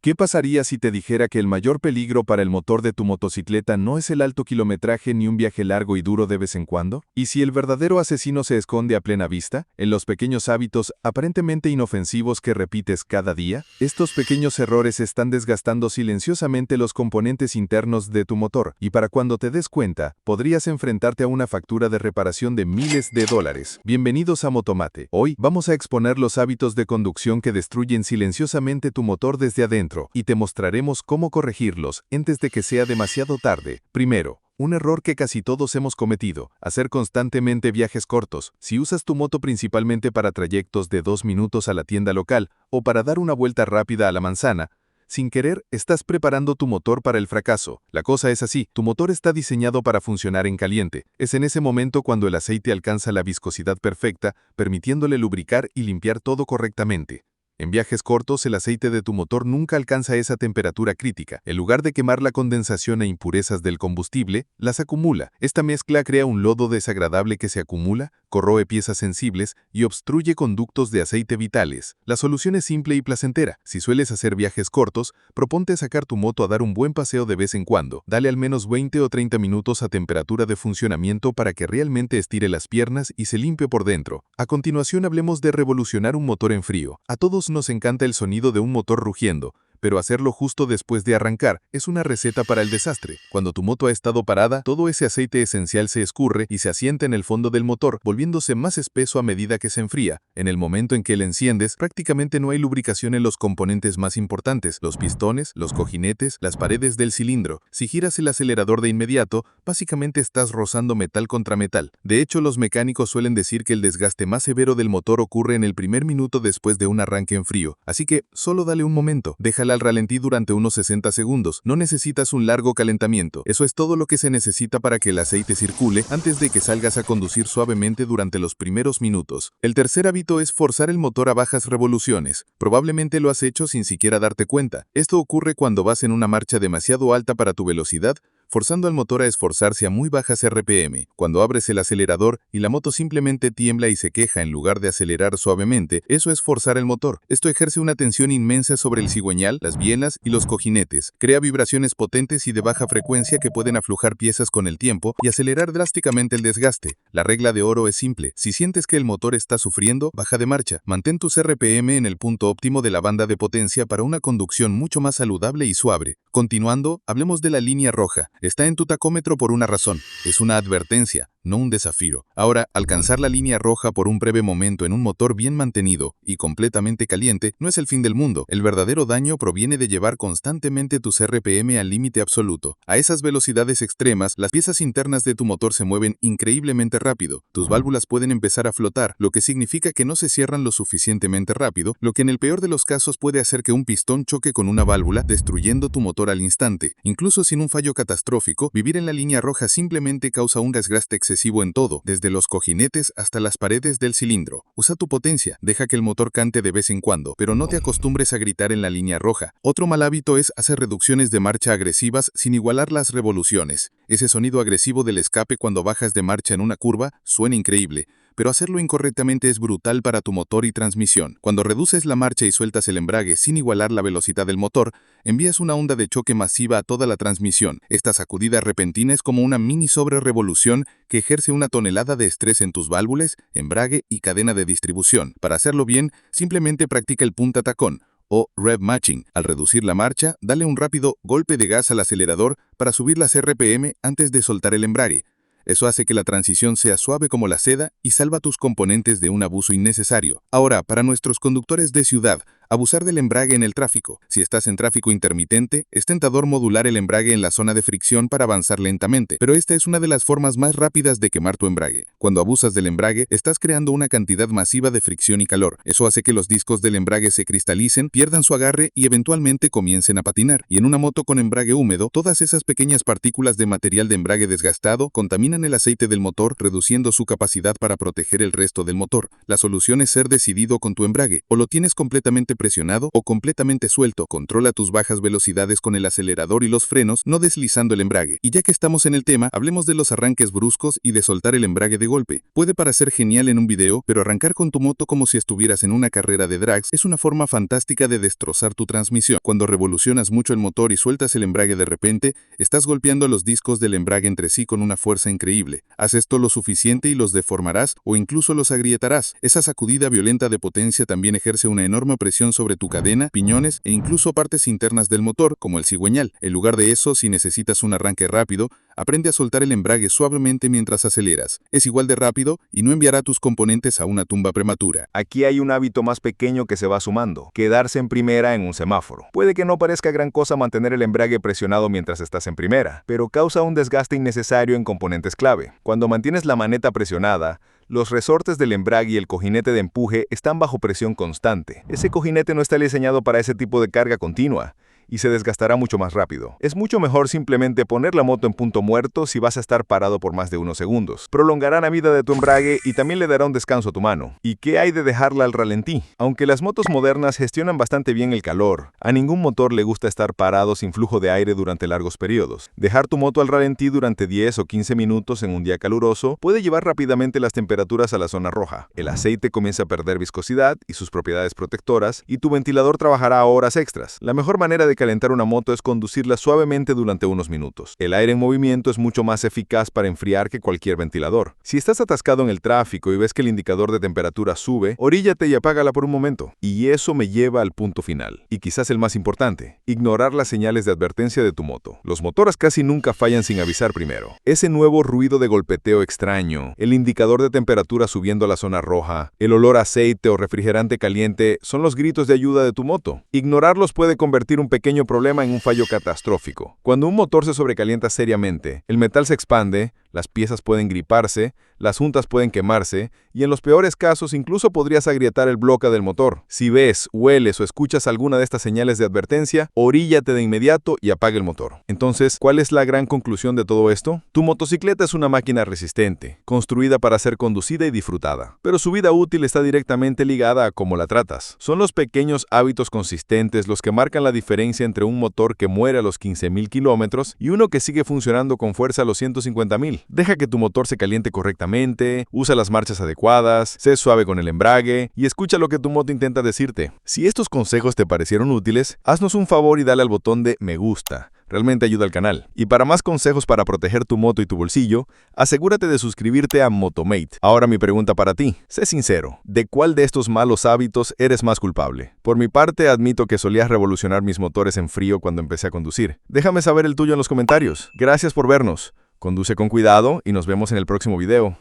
¿Qué pasaría si te dijera que el mayor peligro para el motor de tu motocicleta no es el alto kilometraje ni un viaje largo y duro de vez en cuando? ¿Y si el verdadero asesino se esconde a plena vista, en los pequeños hábitos aparentemente inofensivos que repites cada día? Estos pequeños errores están desgastando silenciosamente los componentes internos de tu motor, y para cuando te des cuenta, podrías enfrentarte a una factura de reparación de miles de dólares. Bienvenidos a Motomate. Hoy vamos a exponer los hábitos de conducción que destruyen silenciosamente tu motor desde adentro, y te mostraremos cómo corregirlos antes de que sea demasiado tarde. Primero, un error que casi todos hemos cometido: hacer constantemente viajes cortos. Si usas tu moto principalmente para trayectos de 2 minutos a la tienda local o para dar una vuelta rápida a la manzana, sin querer, estás preparando tu motor para el fracaso. La cosa es así: tu motor está diseñado para funcionar en caliente. Es en ese momento cuando el aceite alcanza la viscosidad perfecta, permitiéndole lubricar y limpiar todo correctamente. En viajes cortos, el aceite de tu motor nunca alcanza esa temperatura crítica. En lugar de quemar la condensación e impurezas del combustible, las acumula. Esta mezcla crea un lodo desagradable que se acumula, corroe piezas sensibles y obstruye conductos de aceite vitales. La solución es simple y placentera. Si sueles hacer viajes cortos, proponte sacar tu moto a dar un buen paseo de vez en cuando. Dale al menos 20 o 30 minutos a temperatura de funcionamiento para que realmente estire las piernas y se limpie por dentro. A continuación, hablemos de revolucionar un motor en frío. A todos nos encanta el sonido de un motor rugiendo, pero hacerlo justo después de arrancar es una receta para el desastre. Cuando tu moto ha estado parada, todo ese aceite esencial se escurre y se asienta en el fondo del motor, volviéndose más espeso a medida que se enfría. En el momento en que le enciendes, prácticamente no hay lubricación en los componentes más importantes: los pistones, los cojinetes, las paredes del cilindro. Si giras el acelerador de inmediato, básicamente estás rozando metal contra metal. De hecho, los mecánicos suelen decir que el desgaste más severo del motor ocurre en el primer minuto después de un arranque en frío. Así que, solo dale un momento. Déjala al ralentí durante unos 60 segundos. No necesitas un largo calentamiento. Eso es todo lo que se necesita para que el aceite circule antes de que salgas a conducir suavemente durante los primeros minutos. El tercer hábito es forzar el motor a bajas revoluciones. Probablemente lo has hecho sin siquiera darte cuenta. Esto ocurre cuando vas en una marcha demasiado alta para tu velocidad, forzando al motor a esforzarse a muy bajas RPM. Cuando abres el acelerador y la moto simplemente tiembla y se queja en lugar de acelerar suavemente, eso es forzar el motor. Esto ejerce una tensión inmensa sobre el cigüeñal, las bielas y los cojinetes. Crea vibraciones potentes y de baja frecuencia que pueden aflojar piezas con el tiempo y acelerar drásticamente el desgaste. La regla de oro es simple: si sientes que el motor está sufriendo, baja de marcha. Mantén tus RPM en el punto óptimo de la banda de potencia para una conducción mucho más saludable y suave. Continuando, hablemos de la línea roja. Está en tu tacómetro por una razón. Es una advertencia, no un desafío. Ahora, alcanzar la línea roja por un breve momento en un motor bien mantenido y completamente caliente no es el fin del mundo. El verdadero daño proviene de llevar constantemente tus RPM al límite absoluto. A esas velocidades extremas, las piezas internas de tu motor se mueven increíblemente rápido. Tus válvulas pueden empezar a flotar, lo que significa que no se cierran lo suficientemente rápido, lo que en el peor de los casos puede hacer que un pistón choque con una válvula, destruyendo tu motor al instante. Incluso sin un fallo catastrófico, vivir en la línea roja simplemente causa un desgaste excesivo en todo, desde los cojinetes hasta las paredes del cilindro. Usa tu potencia, deja que el motor cante de vez en cuando, pero no te acostumbres a gritar en la línea roja. Otro mal hábito es hacer reducciones de marcha agresivas sin igualar las revoluciones. Ese sonido agresivo del escape cuando bajas de marcha en una curva suena increíble, pero hacerlo incorrectamente es brutal para tu motor y transmisión. Cuando reduces la marcha y sueltas el embrague sin igualar la velocidad del motor, envías una onda de choque masiva a toda la transmisión. Esta sacudida repentina es como una mini sobrerevolución que ejerce una tonelada de estrés en tus válvulas, embrague y cadena de distribución. Para hacerlo bien, simplemente practica el punta tacón o rev matching. Al reducir la marcha, dale un rápido golpe de gas al acelerador para subir las RPM antes de soltar el embrague. Eso hace que la transición sea suave como la seda y salva tus componentes de un abuso innecesario. Ahora, para nuestros conductores de ciudad, abusar del embrague en el tráfico. Si estás en tráfico intermitente, es tentador modular el embrague en la zona de fricción para avanzar lentamente, pero esta es una de las formas más rápidas de quemar tu embrague. Cuando abusas del embrague, estás creando una cantidad masiva de fricción y calor. Eso hace que los discos del embrague se cristalicen, pierdan su agarre y eventualmente comiencen a patinar. Y en una moto con embrague húmedo, todas esas pequeñas partículas de material de embrague desgastado contaminan el aceite del motor, reduciendo su capacidad para proteger el resto del motor. La solución es ser decidido con tu embrague. O lo tienes completamente presionado o completamente suelto. Controla tus bajas velocidades con el acelerador y los frenos, no deslizando el embrague. Y ya que estamos en el tema, hablemos de los arranques bruscos y de soltar el embrague de golpe. Puede parecer genial en un video, pero arrancar con tu moto como si estuvieras en una carrera de drags es una forma fantástica de destrozar tu transmisión. Cuando revolucionas mucho el motor y sueltas el embrague de repente, estás golpeando los discos del embrague entre sí con una fuerza increíble. Haz esto lo suficiente y los deformarás o incluso los agrietarás. Esa sacudida violenta de potencia también ejerce una enorme presión sobre tu cadena, piñones e incluso partes internas del motor, como el cigüeñal. En lugar de eso, si necesitas un arranque rápido, aprende a soltar el embrague suavemente mientras aceleras. Es igual de rápido y no enviará tus componentes a una tumba prematura. Aquí hay un hábito más pequeño que se va sumando: quedarse en primera en un semáforo. Puede que no parezca gran cosa mantener el embrague presionado mientras estás en primera, pero causa un desgaste innecesario en componentes clave. Cuando mantienes la maneta presionada, los resortes del embrague y el cojinete de empuje están bajo presión constante. Ese cojinete no está diseñado para ese tipo de carga continua y se desgastará mucho más rápido. Es mucho mejor simplemente poner la moto en punto muerto si vas a estar parado por más de unos segundos. Prolongará la vida de tu embrague y también le dará un descanso a tu mano. ¿Y qué hay de dejarla al ralentí? Aunque las motos modernas gestionan bastante bien el calor, a ningún motor le gusta estar parado sin flujo de aire durante largos periodos. Dejar tu moto al ralentí durante 10 o 15 minutos en un día caluroso puede llevar rápidamente las temperaturas a la zona roja. El aceite comienza a perder viscosidad y sus propiedades protectoras, y tu ventilador trabajará horas extras. La mejor manera de calentar una moto es conducirla suavemente durante unos minutos. El aire en movimiento es mucho más eficaz para enfriar que cualquier ventilador. Si estás atascado en el tráfico y ves que el indicador de temperatura sube, oríllate y apágala por un momento. Y eso me lleva al punto final, y quizás el más importante: ignorar las señales de advertencia de tu moto. Los motores casi nunca fallan sin avisar primero. Ese nuevo ruido de golpeteo extraño, el indicador de temperatura subiendo a la zona roja, el olor a aceite o refrigerante caliente son los gritos de ayuda de tu moto. Ignorarlos puede convertir un pequeño problema en un fallo catastrófico. Cuando un motor se sobrecalienta seriamente, el metal se expande, las piezas pueden griparse, las juntas pueden quemarse y en los peores casos incluso podrías agrietar el bloque del motor. Si ves, hueles o escuchas alguna de estas señales de advertencia, oríllate de inmediato y apaga el motor. Entonces, ¿cuál es la gran conclusión de todo esto? Tu motocicleta es una máquina resistente, construida para ser conducida y disfrutada, pero su vida útil está directamente ligada a cómo la tratas. Son los pequeños hábitos consistentes los que marcan la diferencia entre un motor que muere a los 15.000 kilómetros y uno que sigue funcionando con fuerza a los 150.000. Deja que tu motor se caliente correctamente, usa las marchas adecuadas, sé suave con el embrague y escucha lo que tu moto intenta decirte. Si estos consejos te parecieron útiles, haznos un favor y dale al botón de me gusta. Realmente ayuda al canal. Y para más consejos para proteger tu moto y tu bolsillo, asegúrate de suscribirte a Motomate. Ahora mi pregunta para ti: sé sincero, ¿de cuál de estos malos hábitos eres más culpable? Por mi parte, admito que solía revolucionar mis motores en frío cuando empecé a conducir. Déjame saber el tuyo en los comentarios. Gracias por vernos. Conduce con cuidado y nos vemos en el próximo video.